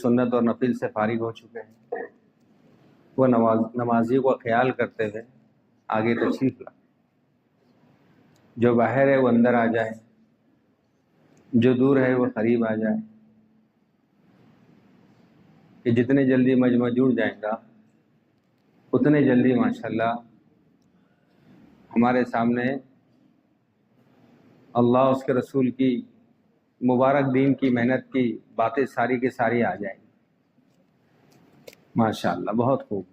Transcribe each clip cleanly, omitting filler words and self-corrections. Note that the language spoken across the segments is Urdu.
سنت اور نفل سے فارغ ہو چکے ہیں، وہ نمازی کو خیال کرتے ہوئے آگے تشریف لا۔ جو باہر ہے وہ اندر آ جائے، جو دور ہے وہ قریب آ جائے، کہ جتنے جلدی مجمع جڑ جائیں گا اتنے جلدی ماشاءاللہ ہمارے سامنے اللہ اس کے رسول کی مبارک دین کی محنت کی باتیں ساری کی ساری آ جائیں گی ماشاءاللہ۔ بہت خوب۔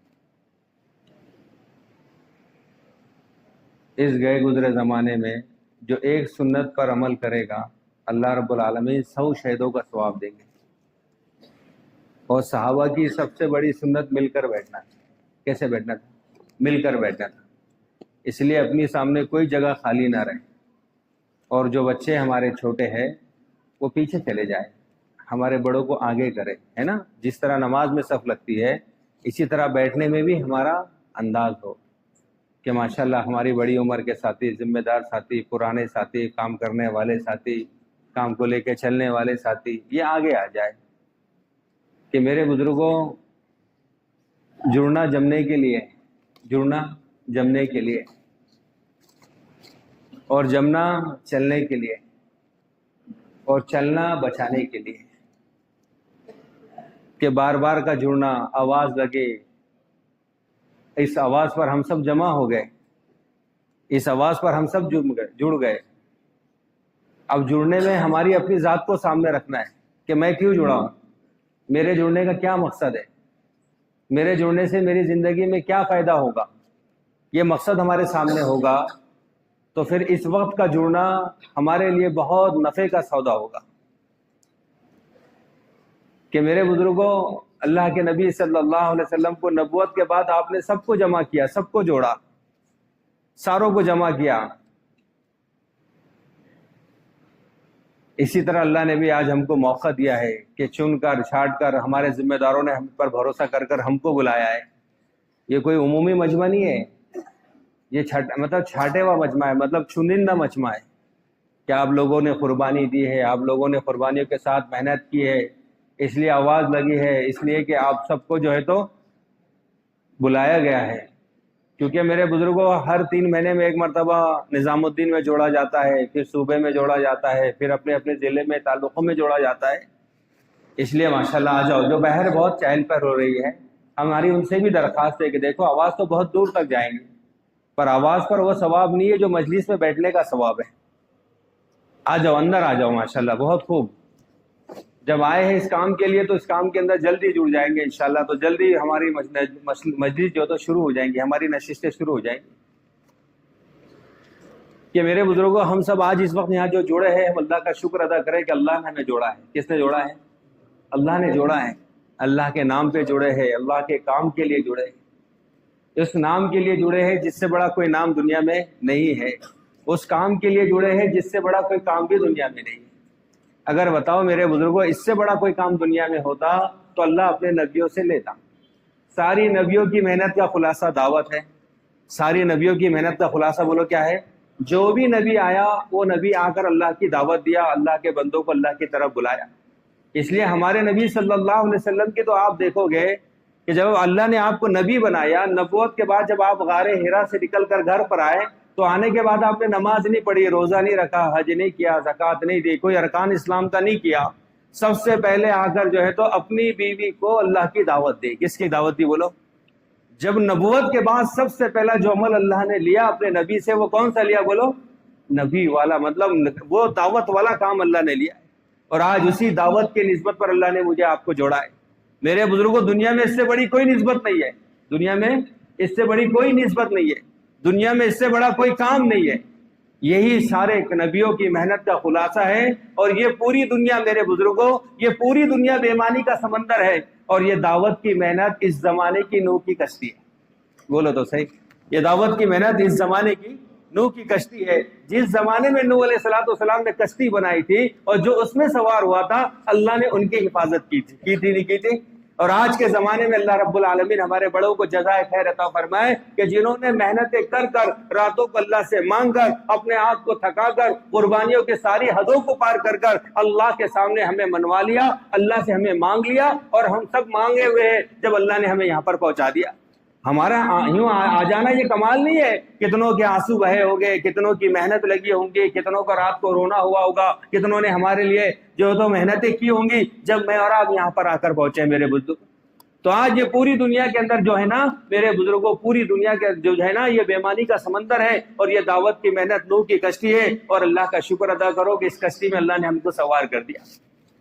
اس گئے گزرے زمانے میں جو ایک سنت پر عمل کرے گا اللہ رب العالمین 100 شہیدوں کا ثواب دیں گے۔ اور صحابہ کی سب سے بڑی سنت مل کر بیٹھنا تھا۔ کیسے بیٹھنا تھا؟ مل کر بیٹھنا تھا۔ اس لیے اپنی سامنے کوئی جگہ خالی نہ رہے، اور جو بچے ہمارے چھوٹے ہیں وہ پیچھے چلے جائیں، ہمارے بڑوں کو آگے کرے، ہے نا؟ جس طرح نماز میں صف لگتی ہے اسی طرح بیٹھنے میں بھی ہمارا انداز ہو کہ ماشاءاللہ ہماری بڑی عمر کے ساتھی، ذمہ دار ساتھی، پرانے ساتھی، کام کرنے والے ساتھی، کام کو لے کے چلنے والے ساتھی یہ آگے آ جائے کہ میرے بزرگوں جڑنا جمنے کے لیے، جڑنا جمنے کے لیے، اور جمنا چلنے کے لیے، اور چلنا بچانے کے لیے، کہ بار بار کا جڑنا، آواز لگے، اس آواز پر ہم سب جمع ہو گئے، اس آواز پر ہم سب جڑ گئے۔ اب جڑنے میں ہماری اپنی ذات کو سامنے رکھنا ہے کہ میں کیوں جڑا ہوں، میرے جڑنے کا کیا مقصد ہے، میرے جڑنے سے میری زندگی میں کیا فائدہ ہوگا۔ یہ مقصد ہمارے سامنے ہوگا تو پھر اس وقت کا جڑنا ہمارے لیے بہت نفع کا سودا ہوگا کہ میرے بزرگوں اللہ کے نبی صلی اللہ علیہ وسلم کو نبوت کے بعد آپ نے سب کو جمع کیا، سب کو جوڑا، ساروں کو جمع کیا۔ اسی طرح اللہ نے بھی آج ہم کو موقع دیا ہے کہ چن کر چھانٹ کر ہمارے ذمہ داروں نے ہم پر بھروسہ کر کر ہم کو بلایا ہے۔ یہ کوئی عمومی مجمع نہیں ہے، یہ مطلب چھانٹے ہوا مجمع ہے، مطلب چنندہ مجمع ہے کہ آپ لوگوں نے قربانی دی ہے، آپ لوگوں نے قربانیوں کے ساتھ محنت کی ہے، اس لیے آواز لگی ہے، اس لیے کہ آپ سب کو جو ہے تو بلایا گیا ہے۔ کیونکہ میرے بزرگوں ہر 3 مہینے میں ایک مرتبہ نظام الدین میں جوڑا جاتا ہے، پھر صوبے میں جوڑا جاتا ہے، پھر اپنے اپنے ضلع میں تعلقوں میں جوڑا جاتا ہے۔ اس لیے ماشاءاللہ آ جاؤ۔ جو باہر بہت چہل پہل ہو رہی ہے، ہماری ان سے بھی درخواست ہے کہ دیکھو آواز تو بہت دور تک جائیں گے، پر آواز پر وہ ثواب نہیں ہے جو مجلس میں بیٹھنے کا ثواب ہے۔ آ جاؤ، اندر آ جاؤ ماشاءاللہ۔ بہت خوب۔ جب آئے ہیں اس کام کے لیے تو اس کام کے اندر جلدی جڑ جائیں گے انشاءاللہ، تو جلدی ہماری مجلس جو تو شروع ہو جائیں گی، ہماری نشستیں شروع ہو جائیں گی۔ کہ میرے بزرگوں ہم سب آج اس وقت یہاں جو جڑے ہیں، ہم اللہ کا شکر ادا کریں کہ اللہ نے ہمیں جوڑا ہے۔ کس نے جوڑا ہے؟ اللہ نے جوڑا ہے۔ اللہ کے نام پہ جڑے ہیں، اللہ کے کام کے لیے جڑے ہیں، اس نام کے لیے جڑے ہیں جس سے بڑا کوئی نام دنیا میں نہیں ہے، اس کام کے لیے جڑے ہیں جس سے بڑا کوئی کام بھی دنیا میں نہیں ہے۔ اگر بتاؤ میرے بزرگوں اس سے بڑا کوئی کام دنیا میں ہوتا تو اللہ اپنے نبیوں سے لیتا۔ ساری نبیوں کی محنت کا خلاصہ دعوت ہے۔ ساری نبیوں کی محنت کا خلاصہ بولو کیا ہے؟ جو بھی نبی آیا وہ نبی آ کر اللہ کی دعوت دیا، اللہ کے بندوں کو اللہ کی طرف بلایا۔ اس لیے ہمارے نبی صلی اللہ علیہ وسلم کی تو آپ دیکھو گے کہ جب اللہ نے آپ کو نبی بنایا، نبوت کے بعد جب آپ غار حرا سے نکل کر گھر پر آئے تو آنے کے بعد آپ نے نماز نہیں پڑھی، روزہ نہیں رکھا، حج نہیں کیا، زکوٰۃ نہیں دی، کوئی ارکان اسلام کا نہیں کیا۔ سب سے پہلے آ کر جو ہے تو اپنی بیوی کو اللہ کی دعوت دی۔ کس کی دعوت دی بولو؟ جب نبوت کے بعد سب سے پہلا جو عمل اللہ نے لیا اپنے نبی سے وہ کون سا لیا بولو؟ نبی والا، مطلب وہ دعوت والا کام اللہ نے لیا ہے۔ اور آج اسی دعوت کے نسبت پر اللہ نے مجھے آپ کو جوڑا ہے۔ میرے بزرگوں دنیا میں اس سے بڑی کوئی نسبت نہیں ہے، دنیا میں اس سے بڑی کوئی نسبت نہیں ہے، دنیا میں اس سے بڑا کوئی کام نہیں ہے۔ یہی سارے نبیوں کی محنت کا خلاصہ ہے، اور یہ پوری دنیا میرے بزرگوں، یہ پوری دنیا بے ایمانی کا سمندر ہے، اور یہ دعوت کی محنت اس زمانے کی نوح کی کشتی ہے۔ بولو تو صحیح، یہ دعوت کی محنت اس زمانے کی نوح کی کشتی ہے۔ جس زمانے میں نوح علیہ السلام نے کشتی بنائی تھی اور جو اس میں سوار ہوا تھا اللہ نے ان کی حفاظت کی تھی نہیں کی تھی؟ اور آج کے زمانے میں اللہ رب العالمین ہمارے بڑوں کو جزائے خیر عطا فرمائے کہ جنہوں نے محنتیں کر کر، راتوں کو اللہ سے مانگ کر، اپنے آپ کو تھکا کر، قربانیوں کے ساری حدوں کو پار کر کر اللہ کے سامنے ہمیں منوا لیا، اللہ سے ہمیں مانگ لیا، اور ہم سب مانگے ہوئے ہیں جب اللہ نے ہمیں یہاں پر پہنچا دیا۔ ہمارا یوں آ جانا یہ کمال نہیں ہے، کتنوں کے آنسو بہے ہوں گے، کتنوں کی محنت لگی ہوں گی، کتنوں کو رات کو رونا ہوا ہوگا، کتنوں نے ہمارے لیے جو تو محنتیں کی ہوں گی جب میں اور آپ یہاں پر آ کر پہنچے میرے بزرگ۔ تو آج یہ پوری دنیا کے اندر جو ہے نا میرے بزرگوں، پوری دنیا کے جو ہے نا یہ بیمانی کا سمندر ہے، اور یہ دعوت کی محنت نوح کی کشتی ہے، اور اللہ کا شکر ادا کرو کہ اس کشتی میں اللہ نے ہم کو سوار کر دیا۔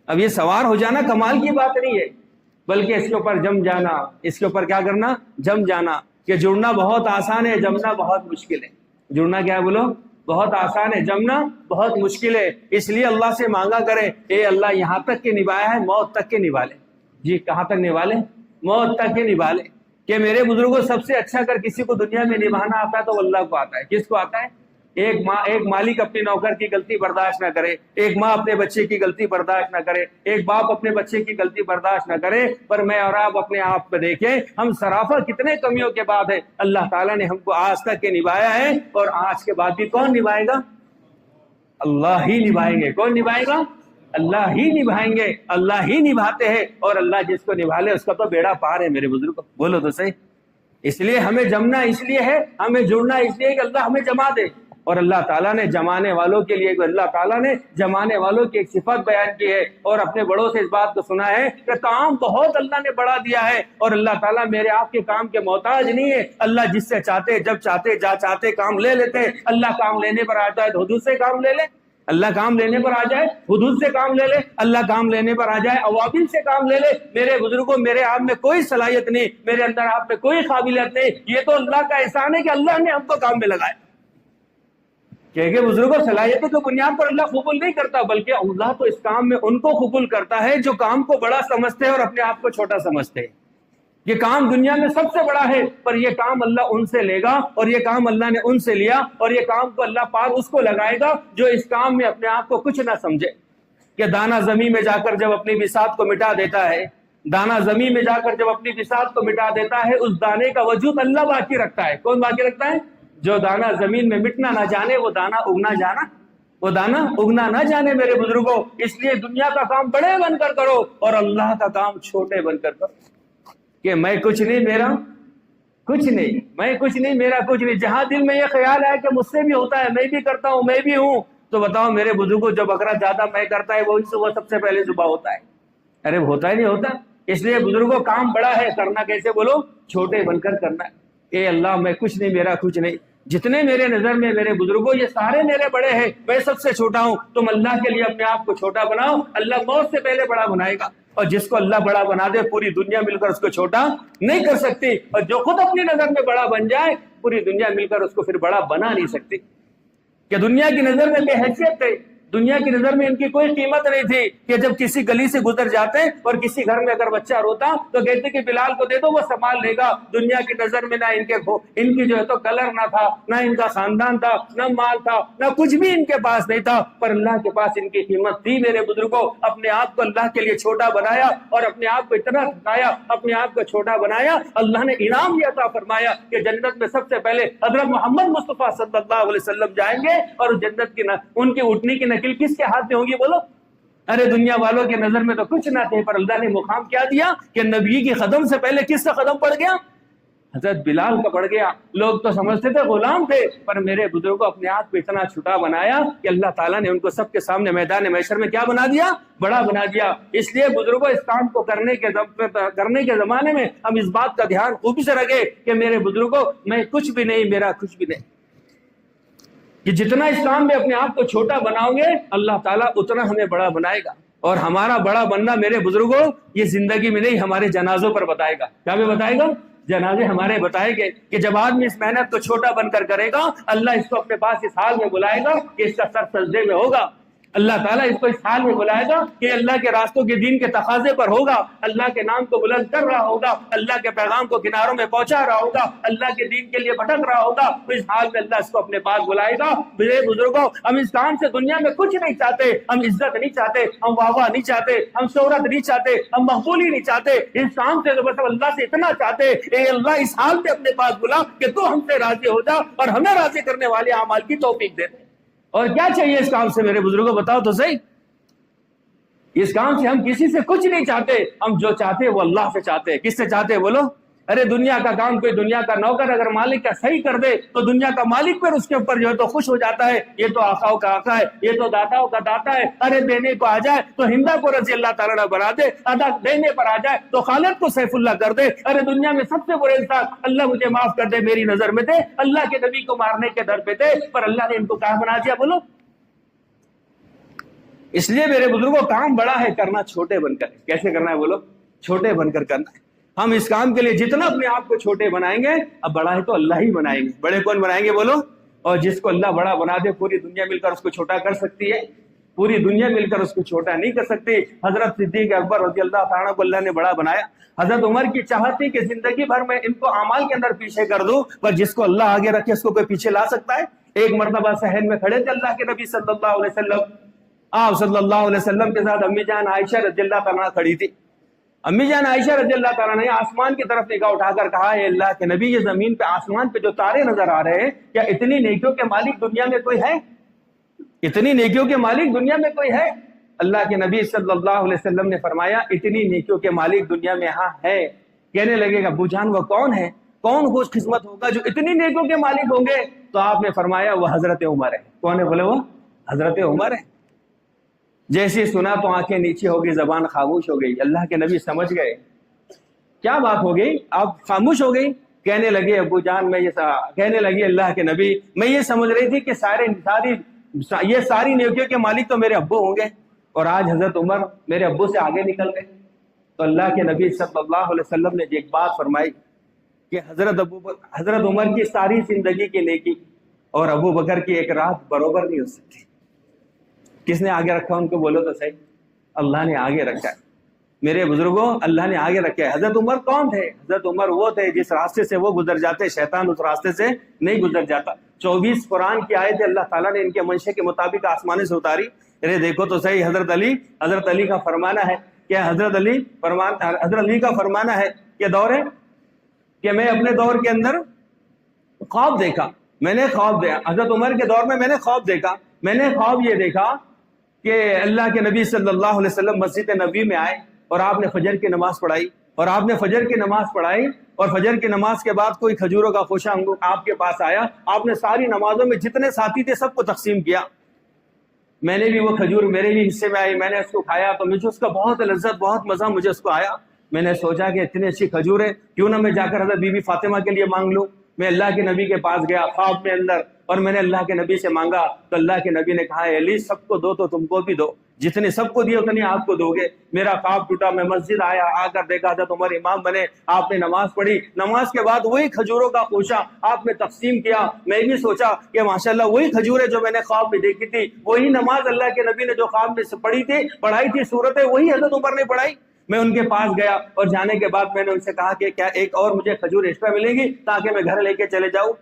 اب یہ سوار ہو جانا کمال کی بات نہیں ہے، بلکہ اس کے اوپر جم جانا، اس کے اوپر کیا کرنا، جم جانا۔ کہ جڑنا بہت آسان ہے، جمنا بہت مشکل ہے۔ جڑنا کیا ہے بولو، بہت آسان ہے، جمنا بہت مشکل ہے۔ اس لیے اللہ سے مانگا کرے، اے اللہ یہاں تک کہ نبھایا ہے موت تک کے نبھا لے۔ جی کہاں تک نبھا لے؟ موت تک کے نبھا لے۔ کہ میرے بزرگوں سب سے اچھا اگر کسی کو دنیا میں نبھانا آتا ہے تو اللہ کو آتا ہے۔ کس کو آتا ہے؟ ایک مالک اپنے نوکر کی غلطی برداشت نہ کرے، ایک ماں اپنے بچے کی غلطی برداشت نہ کرے، ایک باپ اپنے بچے کی غلطی برداشت نہ کرے، پر میں اور آپ اپنے آپ پہ دیکھیں ہم سرافہ کتنے کمیوں کے بعد ہے اللہ تعالیٰ نے ہم کو آج تک کے نبھایا ہے، اور آج کے بعد بھی کون نبھائے گا؟ اللہ ہی نبھائیں گے۔ کون نبھائے گا؟ اللہ ہی نبھائیں گے، اللہ ہی نبھاتے ہیں، اور اللہ جس کو نبھا لے اس کا تو بیڑا پار ہے میرے بزرگ۔ بولو تو صحیح۔ اس لیے ہمیں جمنا اس لیے ہے، ہمیں جڑنا اس لیے کہ اللہ ہمیں جما دے، اور اللہ تعالیٰ نے جمانے والوں کے لیے، اللہ تعالیٰ نے جمانے والوں کی ایک صفت بیان کی ہے، اور اپنے بڑوں سے اس بات کو سنا ہے کہ کام بہت اللہ نے بڑا دیا ہے، اور اللہ تعالیٰ میرے آپ کے کام کے محتاج نہیں ہے۔ اللہ جس سے چاہتے، جب چاہتے، جا چاہتے کام لے لیتے۔ اللہ کام لینے پر آتا ہے تو حدود سے کام لے لے، اللہ کام لینے پر آ جائے حدود سے کام لے لے، اللہ کام لینے پر آ جائے عوامل سے کام لے لے۔ میرے بزرگوں میرے آپ میں کوئی صلاحیت نہیں، میرے اندر آپ میں کوئی قابلیت نہیں، یہ تو اللہ کا احسان ہے کہ اللہ نے ہم کو کام میں لگایا۔ کہ بزرگوں صلاحیتوں کی بنیاد پر اللہ قبول نہیں کرتا، بلکہ اللہ تو اس کام میں ان کو قبول کرتا ہے جو کام کو بڑا سمجھتے ہیں اور اپنے آپ کو چھوٹا سمجھتے ہیں۔ یہ کام دنیا میں سب سے بڑا ہے، پر یہ کام اللہ ان سے لے گا، اور یہ کام اللہ نے ان سے لیا، اور یہ کام کو اللہ پاک اس کو لگائے گا جو اس کام میں اپنے آپ کو کچھ نہ سمجھے۔ کہ دانہ زمین میں جا کر جب اپنی بساط کو مٹا دیتا ہے، دانہ زمین میں جا کر جب اپنی بساط کو مٹا دیتا ہے، اس دانے کا وجود اللہ باقی رکھتا ہے۔ کون باقی رکھتا ہے؟ جو دانہ زمین میں مٹنا نہ جانے، وہ دانہ اگنا جانا، وہ دانہ اگنا نہ جانے میرے بزرگوں۔ اس لیے دنیا کا کام بڑے بن کر کرو، اور اللہ کا کام چھوٹے بن کر کرو۔ کہ میں کچھ نہیں، میرا کچھ نہیں، میں کچھ نہیں، میرا کچھ نہیں۔ جہاں دل میں یہ خیال ہے کہ مجھ سے بھی ہوتا ہے، میں بھی کرتا ہوں، میں بھی ہوں، تو بتاؤ میرے بزرگوں جو بکرا زیادہ میں کرتا ہے وہی صبح سب سے پہلے صبح ہوتا ہے۔ ارے ہوتا ہی نہیں ہوتا۔ اس لیے بزرگوں کام بڑا ہے، کرنا کیسے بولو؟ چھوٹے بن کر کرنا ہے۔ اے اللہ میں کچھ نہیں، میرا کچھ نہیں، جتنے میرے نظر میں میرے بزرگوں یہ سارے میرے بڑے ہیں، میں سب سے چھوٹا ہوں۔ تم اللہ کے لیے اپنے آپ کو چھوٹا بناؤ، اللہ موت سے پہلے بڑا بنائے گا۔ اور جس کو اللہ بڑا بنا دے پوری دنیا مل کر اس کو چھوٹا نہیں کر سکتی، اور جو خود اپنی نظر میں بڑا بن جائے پوری دنیا مل کر اس کو پھر بڑا بنا نہیں سکتی۔ کہ دنیا کی نظر میں بے حیثیت تھے، دنیا کی نظر میں ان کی کوئی قیمت نہیں تھی، کہ جب کسی گلی سے گزر جاتے اور کسی گھر میں اگر بچہ روتا تو کہتے کہ بلال کو دے دو وہ سنبھال لے گا۔ دنیا کی نظر میں نہ ان کی جو ہے تو کلر نہ تھا، نہ ان کا خاندان تھا، نہ مال تھا، نہ کچھ بھی ان کے پاس نہیں تھا، پر اللہ کے پاس ان کی قیمت تھی میرے بزرگوں۔ اپنے آپ کو اللہ کے لیے چھوٹا بنایا، اور اپنے آپ کو اتنا تھکایا، اپنے آپ کو چھوٹا بنایا، اللہ نے انعام یہ عطا فرمایا کہ جنت میں سب سے پہلے حضرت محمد مصطفیٰ صلی اللہ علیہ وسلم جائیں گے، اور جنت کی ان کی اٹھنے کی نکل کس کے ہاتھ میں ہوگی بولو؟ ارے دنیا والوں کے نظر میں تو کچھ نہ تھے، پر اللہ نے مقام کیا دیا کہ نبی کی قدم سے پہلے کس کا قدم پڑ گیا؟ حضرت بلال کا پڑ گیا۔ لوگ تو سمجھتے تھے غلام تھے، پر میرے بزرگوں کو اپنے آپ کو اتنا چھوٹا بنایا کہ اللہ تعالیٰ نے ان کو سب کے سامنے میدان محشر میں کیا بنا دیا؟ بڑا بنا دیا۔ اس لیے بزرگوں اس کام کو کرنے کے زمانے میں ہم اس بات کا دھیان خوبی سے رکھے کہ میرے بزرگوں میں کچھ بھی نہیں، میرا کچھ بھی نہیں۔ کہ جتنا اس کام میں اپنے آپ کو چھوٹا بناؤ گے اللہ تعالیٰ اتنا ہمیں بڑا بنائے گا۔ اور ہمارا بڑا بننا میرے بزرگوں یہ زندگی میں نہیں، ہمارے جنازوں پر بتائے گا۔ کیا بھی بتائے گا؟ جنازے ہمارے بتائے گے کہ جب آدمی اس محنت کو چھوٹا بن کر کرے گا، اللہ اس کو اپنے پاس اس حال میں بلائے گا کہ اس کا سر سجدے میں ہوگا۔ اللہ تعالیٰ اس کو اس حال میں بلائے گا کہ اللہ کے راستوں کے دین کے تقاضے پر ہوگا، اللہ کے نام کو بلند کر رہا ہوگا، اللہ کے پیغام کو کناروں میں پہنچا رہا ہوگا، اللہ کے دین کے لیے بھٹک رہا ہوگا، تو اس حال میں اللہ اس کو اپنے پاس بلائے گا۔ میرے بزرگوں، ہم اس کام سے دنیا میں کچھ نہیں چاہتے، ہم عزت نہیں چاہتے، ہم واہ واہ نہیں چاہتے، ہم شہرت نہیں چاہتے، ہم مقبولی نہیں چاہتے، اس کام سے تو بس اللہ سے اتنا چاہتے، اے اللہ اس حال میں اپنے پاس بلا کہ تو ہم سے راضی ہو جا اور ہمیں راضی کرنے والے اعمال کی توفیق دے دے۔ اور کیا چاہیے اس کام سے میرے بزرگوں، بتاؤ تو صحیح۔ اس کام سے ہم کسی سے کچھ نہیں چاہتے، ہم جو چاہتے وہ اللہ سے چاہتے۔ کس سے چاہتے بولو؟ ارے دنیا کا کام کوئی دنیا کا نوکر اگر مالک کا صحیح کر دے تو دنیا کا مالک پھر اس کے اوپر جو ہے تو خوش ہو جاتا ہے، یہ تو آقاؤں کا آقا ہے، یہ تو داتاؤں کا داتا ہے، ارے دینے کو آ جائے تو ہندا کو رضی اللہ تعالیٰ نے بنا دے، ادا دینے پر آ جائے تو خالد کو سیف اللہ کر دے، ارے دنیا میں سب سے بڑے انسان اللہ مجھے معاف کر دے میری نظر میں تھے، اللہ کے نبی کو مارنے کے در پہ تھے، پر اللہ نے ان کو کیا بنا دیا بولو؟ اس لیے میرے بزرگوں کام بڑا ہے، کرنا چھوٹے بن کر۔ کیسے کرنا ہے بولو؟ چھوٹے بن کر کرنا ہے۔ ہم اس کام کے لیے جتنا اپنے آپ کو چھوٹے بنائیں گے، اب بڑا ہے تو اللہ ہی بنائیں گے۔ بڑے کون بنائیں گے بولو؟ اور جس کو اللہ بڑا بنا دے پوری دنیا مل کر اس کو چھوٹا کر سکتی ہے؟ پوری دنیا مل کر اس کو چھوٹا نہیں کر سکتی۔ حضرت صدیق اکبر رضی اللہ تعالیٰ کو اللہ نے بڑا بنایا۔ حضرت عمر کی چاہت تھی کہ زندگی بھر میں ان کو اعمال کے اندر پیچھے کر دوں، پر جس کو اللہ آگے رکھے اس کو کوئی پیچھے لا سکتا ہے؟ ایک مرتبہ صحن میں کھڑے تھے اللہ کے نبی صلی اللہ علیہ وسلم، آپ صلی اللہ علیہ وسلم کے ساتھ امی جان عائشہ رضی اللہ تعالیٰ کھڑی تھی۔ امی جان عائشہ رضی اللہ تعالیٰ نے آسمان کی طرف نگاہ اٹھا کر کہا، اے اللہ کے نبی، یہ زمین پہ آسمان پہ جو تارے نظر آ رہے ہیں، کیا اتنی نیکیوں کے مالک دنیا میں کوئی ہے؟ اتنی نیکیوں کے مالک دنیا میں کوئی ہے؟ اللہ کے نبی صلی اللہ علیہ وسلم نے فرمایا، اتنی نیکیوں کے مالک دنیا میں ہاں ہے۔ کہنے لگے گا ابو جان وہ کون ہے؟ کون خوش قسمت ہوگا جو اتنی نیکیوں کے مالک ہوں گے؟ تو آپ نے فرمایا وہ حضرت عمر ہے۔ کون ہے بولے؟ وہ حضرت عمر ہے۔ جیسے سنا تو آنکھیں نیچے ہو گئی، زبان خاموش ہو گئی۔ اللہ کے نبی سمجھ گئے کیا بات ہو گئی، آپ خاموش ہو گئی۔ کہنے لگے ابو جان کہنے لگے اللہ کے نبی، میں یہ سمجھ رہی تھی کہ یہ ساری نیکیوں کے مالک تو میرے ابو ہوں گے، اور آج حضرت عمر میرے ابو سے آگے نکل گئے۔ تو اللہ کے نبی صلی اللہ علیہ وسلم نے ایک بات فرمائی کہ حضرت عمر کی ساری زندگی کی نیکی اور ابو بکر کی ایک رات برابر نہیں ہو سکتی۔ کس نے آگے رکھا ان کو بولو تو صحیح؟ اللہ نے آگے رکھا ہے میرے بزرگوں، اللہ نے آگے رکھا ہے۔ حضرت عمر کون تھے؟ حضرت عمر وہ تھے جس راستے سے وہ گزر جاتے شیطان اس راستے سے نہیں گزر جاتا۔ 24 قرآن کی آیتیں اللہ تعالیٰ نے ان کے منشے کے مطابق آسمانے سے اتاری۔ ارے دیکھو تو صحیح، حضرت علی کا فرمانا ہے کہ حضرت علی کا فرمانا ہے کہ دور ہے کہ میں اپنے دور کے اندر خواب دیکھا، میں نے خواب دیکھا۔ حضرت عمر کے دور میں میں نے خواب دیکھا، میں نے خواب یہ دیکھا کہ اللہ کے نبی صلی اللہ علیہ وسلم مسجد نبوی میں آئے اور آپ نے فجر کی نماز پڑھائی، اور فجر کی نماز کے بعد کوئی کھجوروں کا خوشہ انگور آپ کے پاس آیا، آپ نے ساری نمازوں میں جتنے ساتھی تھے سب کو تقسیم کیا۔ میں نے بھی وہ کھجور میرے بھی حصے میں آئی، میں نے اس کو کھایا تو مجھے اس کا بہت لذت بہت مزہ مجھے اس کو آیا۔ میں نے سوچا کہ اتنی اچھی کھجور ہے، کیوں نہ میں جا کر حضرت بی بی فاطمہ کے لیے مانگ لوں۔ میں اللہ کے نبی کے پاس گیا خواب میں اندر، اور میں نے اللہ کے نبی سے مانگا تو اللہ کے نبی نے کہا، اے علی سب کو دو تو تم کو بھی دو، جتنے سب کو دیے اتنی آپ کو دو گے۔ میرا خواب ٹوٹا، میں مسجد آیا، آ کر دیکھا حضرت عمر امام بنے، آپ نے نماز پڑھی، نماز کے بعد وہی کھجوروں کا خوشہ آپ نے تقسیم کیا۔ میں بھی سوچا کہ ماشاءاللہ وہی کھجوریں جو میں نے خواب میں دیکھی تھی، وہی نماز اللہ کے نبی نے جو خواب میں پڑھائی تھی صورتیں وہی حضرت عمر نے پڑھائی۔ میں ان کے پاس گیا اور جانے کے بعد میں نے ان سے کہا کہ کیا ایک اور مجھے کھجور ایکسٹرا ملے گی تاکہ میں گھر لے کے چلے جاؤں؟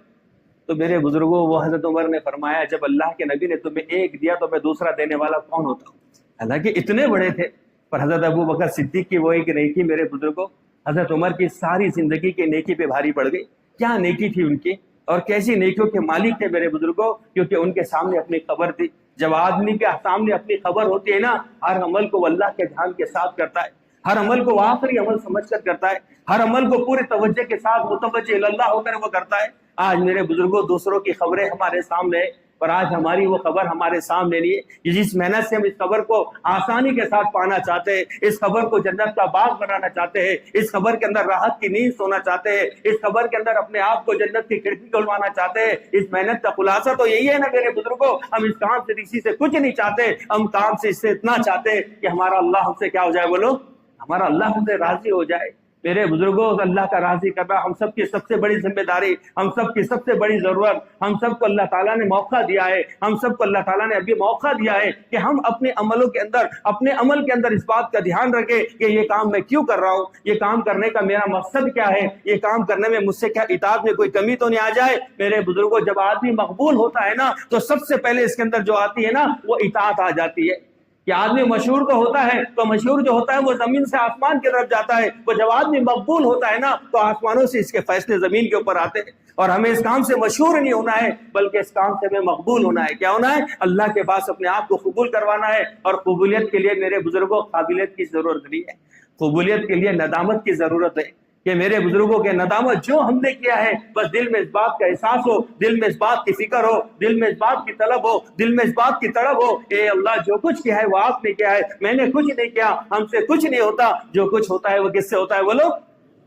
تو میرے بزرگوں وہ حضرت عمر نے فرمایا، جب اللہ کے نبی نے تمہیں ایک دیا تو میں دوسرا دینے والا کون ہوتا ہوں؟ حالانکہ اتنے بڑے تھے، پر حضرت ابو بکر صدیق کی وہ ایک نیکی میرے بزرگوں حضرت عمر کی ساری زندگی کی نیکی پہ بھاری پڑ گئی۔ کیا نیکی تھی ان کی، اور کیسی نیکیوں کے مالک تھے میرے بزرگوں، کیونکہ ان کے سامنے اپنی قبر تھی۔ جب آدمی کے سامنے اپنی قبر ہوتی ہے نا، ہر عمل کو وہ اللہ کے دھیان کے ساتھ کرتا ہے، ہر عمل کو وہ آخری عمل سمجھ کر کرتا ہے، ہر عمل کو پورے توجہ کے ساتھ متوجہ اللہ ہو کر وہ کرتا ہے۔ آج میرے بزرگوں دوسروں کی خبریں ہمارے سامنے، پر آج ہماری وہ خبر ہمارے سامنے نہیں ہے۔ جس محنت سے ہم اس خبر کو آسانی کے ساتھ پانا چاہتے ہیں، اس خبر کو جنت کا باغ بنانا چاہتے ہیں، اس خبر کے اندر راحت کی نیند سونا چاہتے ہیں، اس خبر کے اندر اپنے آپ کو جنت کی کھڑکی کھلوانا چاہتے ہیں، اس محنت کا خلاصہ تو یہی ہے نا میرے بزرگوں۔ ہم اس کام سے کسی سے کچھ نہیں چاہتے، ہم کام سے اس سے اتنا چاہتے کہ ہمارا اللہ ہم سے کیا ہو جائے، بولو ہمارا اللہ ہم سے راضی ہو جائے۔ میرے بزرگوں، اللہ کا راضی کرنا ہم سب کی سب سے بڑی ذمہ داری، ہم سب کی سب سے بڑی ضرورت۔ ہم سب کو اللہ تعالیٰ نے موقع دیا ہے، ہم سب کو اللہ تعالیٰ نے ابھی موقع دیا ہے کہ ہم اپنے عملوں کے اندر، اپنے عمل کے اندر اس بات کا دھیان رکھیں کہ یہ کام میں کیوں کر رہا ہوں، یہ کام کرنے کا میرا مقصد کیا ہے، یہ کام کرنے میں مجھ سے کیا اطاعت میں کوئی کمی تو نہیں آ جائے۔ میرے بزرگوں، جب آدمی مقبول ہوتا ہے نا تو سب سے پہلے اس کے اندر جو آتی ہے نا وہ اطاعت آ جاتی ہے۔ کہ آدمی مشہور تو ہوتا ہے، تو مشہور جو ہوتا ہے وہ زمین سے آسمان کی طرف جاتا ہے، وہ جب آدمی مقبول ہوتا ہے نا تو آسمانوں سے اس کے فیصلے زمین کے اوپر آتے ہیں۔ اور ہمیں اس کام سے مشہور نہیں ہونا ہے بلکہ اس کام سے ہمیں مقبول ہونا ہے۔ کیا ہونا ہے؟ اللہ کے پاس اپنے آپ کو قبول کروانا ہے۔ اور قبولیت کے لیے میرے بزرگوں قابلیت کی ضرورت نہیں ہے، قبولیت کے لیے ندامت کی ضرورت ہے کہ میرے بزرگوں کے ندامت جو ہم نے کیا ہے، بس دل میں اس بات کا احساس ہو، دل میں اس بات کی فکر ہو، دل میں اس بات کی طلب ہو، دل میں اس بات کی طلب ہو، اے اللہ جو کچھ کیا ہے وہ آپ نے کیا ہے، میں نے کچھ نہیں کیا، ہم سے کچھ نہیں ہوتا، جو کچھ ہوتا ہے وہ کس سے ہوتا ہے بولو؟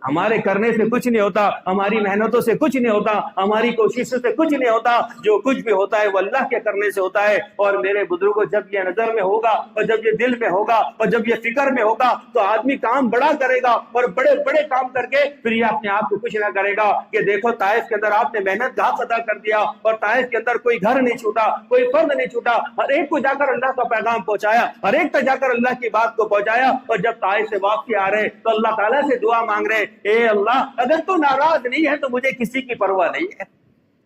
ہمارے کرنے سے کچھ نہیں ہوتا، ہماری محنتوں سے کچھ نہیں ہوتا، ہماری کوششوں سے کچھ نہیں ہوتا، جو کچھ بھی ہوتا ہے وہ اللہ کے کرنے سے ہوتا ہے۔ اور میرے بزرگوں، جب یہ نظر میں ہوگا اور جب یہ دل میں ہوگا اور جب یہ فکر میں ہوگا تو آدمی کام بڑا کرے گا اور بڑے بڑے کام کر کے پھر یہ اپنے آپ کو کچھ نہ کرے گا کہ دیکھو طائف کے اندر آپ نے محنت گھاس ادا کر دیا اور طائف کے اندر کوئی گھر نہیں چھوٹا، کوئی فرد نہیں چھوٹا، ہر ایک کو جا کر اللہ کا پیغام پہنچایا، ہر ایک تک جا کر اللہ کی بات کو پہنچایا۔ اور جب طائف سے واپسی آ رہے تو اللہ تعالیٰ سے دعا مانگ رہے، اے اللہ اگر تو ناراض نہیں ہے تو مجھے کسی کی پرواہ نہیں ہے،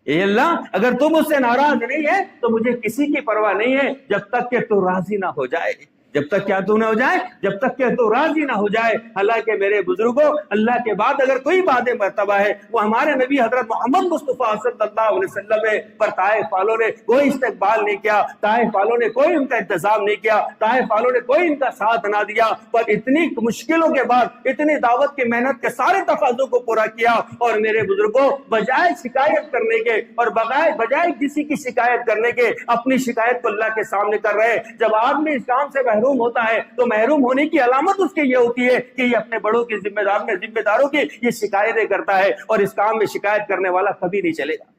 اے اللہ اگر تو مجھ سے ناراض نہیں ہے تو مجھے کسی کی پرواہ نہیں ہے، جب تک کہ تو راضی نہ ہو جائے، جب تک کیا تو نہ ہو جائے، جب تک کہ تو راضی نہ ہو جائے۔ حالانکہ میرے بزرگوں، اللہ کے بعد اگر کوئی بات مرتبہ ہے وہ ہمارے نبی حضرت محمد مصطفیٰ صلی اللہ علیہ وسلم ہے، پر طائف والوں نے کوئی استقبال نہیں کیا، طائف والوں نے کوئی ان کا انتظام نہیں کیا، طائف والوں نے کوئی ان کا ساتھ نہ دیا، پر اتنی مشکلوں کے بعد اتنی دعوت کی محنت کے سارے تقاضوں کو پورا کیا۔ اور میرے بزرگوں، بجائے شکایت کرنے کے اور بجائے کسی کی شکایت کرنے کے اپنی شکایت کو اللہ کے سامنے کر رہے۔ جب آدمی اس کام سے محروم ہوتا ہے تو محروم ہونے کی علامت اس کے یہ ہوتی ہے کہ یہ اپنے بڑوں کی ذمہ داروں کی یہ شکایتیں کرتا ہے، اور اس کام میں شکایت کرنے والا کبھی نہیں چلے گا۔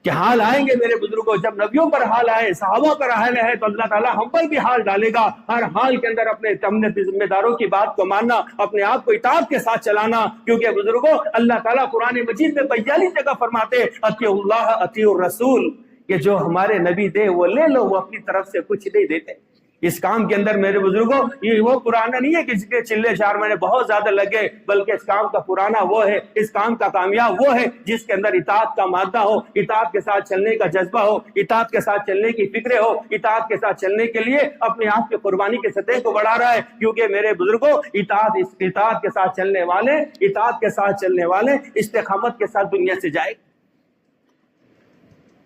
کہ حال آئیں گے میرے بزرگوں، جب نبیوں پر حال آئے، صحابہ پر حال ہے، تو اللہ تعالیٰ ہم پر بھی حال ڈالے گا۔ ہر حال کے اندر اپنے ذمہ داروں کی بات کو ماننا، اپنے آپ کو اطاعت کے ساتھ چلانا، کیونکہ بزرگوں اللہ تعالیٰ قرآن مجید میں 42 جگہ فرماتے اطیعوا اللہ اطیعوا الرسول، کہ جو ہمارے نبی دے وہ لے لو، وہ اپنی طرف سے کچھ نہیں دیتے۔ اس کام کے اندر میرے بزرگوں یہ وہ پرانا نہیں ہے کہ جس کے چلے چار مہینے بہت زیادہ لگے، بلکہ اس کام کا پرانا وہ ہے، اس کام کا کامیاب وہ ہے جس کے اندر اطاعت کا مادہ ہو، اطاعت کے ساتھ چلنے کا جذبہ ہو، اطاعت کے ساتھ چلنے کی فکریں ہو، اطاعت کے ساتھ چلنے کے لیے اپنے آپ کی قربانی کی سطح کو بڑھا رہا ہے۔ کیونکہ میرے بزرگوں اطاعت کے ساتھ چلنے والے استقامت کے ساتھ دنیا سے جائے،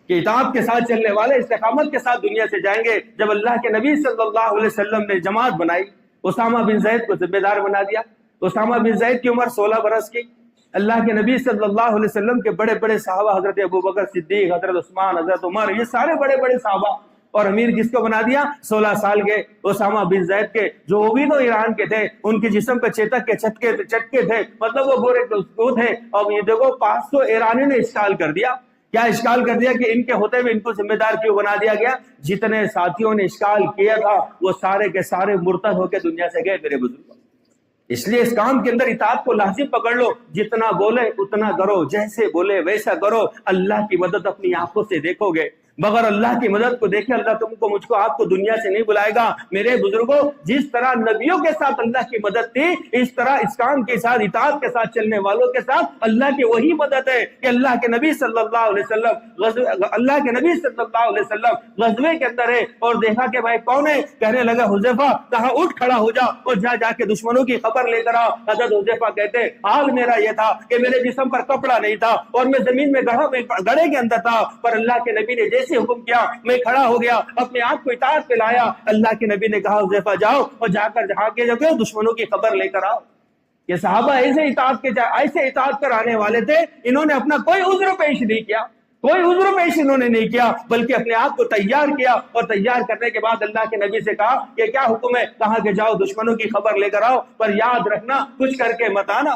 کہ اطاعت کے ساتھ چلنے والے استقامت کے ساتھ دنیا سے جائیں گے۔ جب اللہ کے نبی صلی اللہ علیہ وسلم نے جماعت بنائی، اسامہ بن زید کو ذمہ دار بنا دیا۔ اسامہ بن زید کی عمر 16 برس کی۔ اللہ کے نبی صلی اللہ علیہ وسلم کے بڑے بڑے صحابہ، حضرت ابوبکر صدیق، حضرت عثمان، حضرت عمر، یہ سارے بڑے بڑے صحابہ، اور امیر کس کو بنا دیا؟ 16 سال کے اسامہ بن زید کے، جو بھی تو ایران کے تھے، ان کے جسم پہ چیتک کے چٹکے تھے، مطلب وہ گورے تھے۔ اور یہ دیکھو 500 ایرانی نے اشکال کر دیا۔ کیا اشکال کر دیا کہ ان کے ہوتے ہوئے ان کو ذمہ دار کیوں بنا دیا گیا؟ جتنے ساتھیوں نے اشکال کیا تھا وہ سارے کے سارے مرتد ہو کے دنیا سے گئے میرے بزرگوں۔ اس لیے اس کام کے اندر اطاعت کو لازم پکڑ لو، جتنا بولے اتنا کرو، جیسے بولے ویسا کرو، اللہ کی مدد اپنی آنکھوں سے دیکھو گے۔ بغیر اللہ کی مدد کو دیکھے اللہ تم کو مجھ کو آپ کو دنیا سے نہیں بلائے گا۔ میرے بزرگوں، جس طرح نبیوں کے ساتھ اللہ کی مدد تھی، اس طرح اس کام کے ساتھ اطاعت کے ساتھ چلنے والوں کے ساتھ اللہ کی وہی مدد ہے کہ اللہ کے نبی صلی اللہ علیہ وسلم غزوے کے اندر ہے، اور دیکھا کہ بھائی کون ہے؟ کہنے لگا حذیفہ، کہا اٹھ کھڑا ہو جا اور جا کے دشمنوں کی خبر لے کر آ۔ حضرت حذیفہ کہتے حال میرا یہ تھا کہ میرے جسم پر کپڑا نہیں تھا اور میں زمین میں گڑھے کے اندر تھا، پر اللہ کے نبی نے حکم کیا میں کھڑا ہو گیا، اپنے آپ کو اطاعت پہ لایا۔ اللہ کے نبی نے کہا حذیفہ جاؤ اور جا کے دشمنوں کی خبر لے کر آؤ۔ یہ صحابہ ایسے اطاعت کر آنے والے تھے، انہوں نے اپنا کوئی عذر پیش انہوں نے نہیں کیا، بلکہ اپنے آپ کو تیار کیا، اور تیار کرنے کے بعد اللہ کے نبی سے کہا کہ کیا حکم ہے؟ کہا کہ جاؤ دشمنوں کی خبر لے کر آؤ، پر یاد رکھنا کچھ کر کے مت آنا۔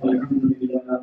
Alhamdulillah.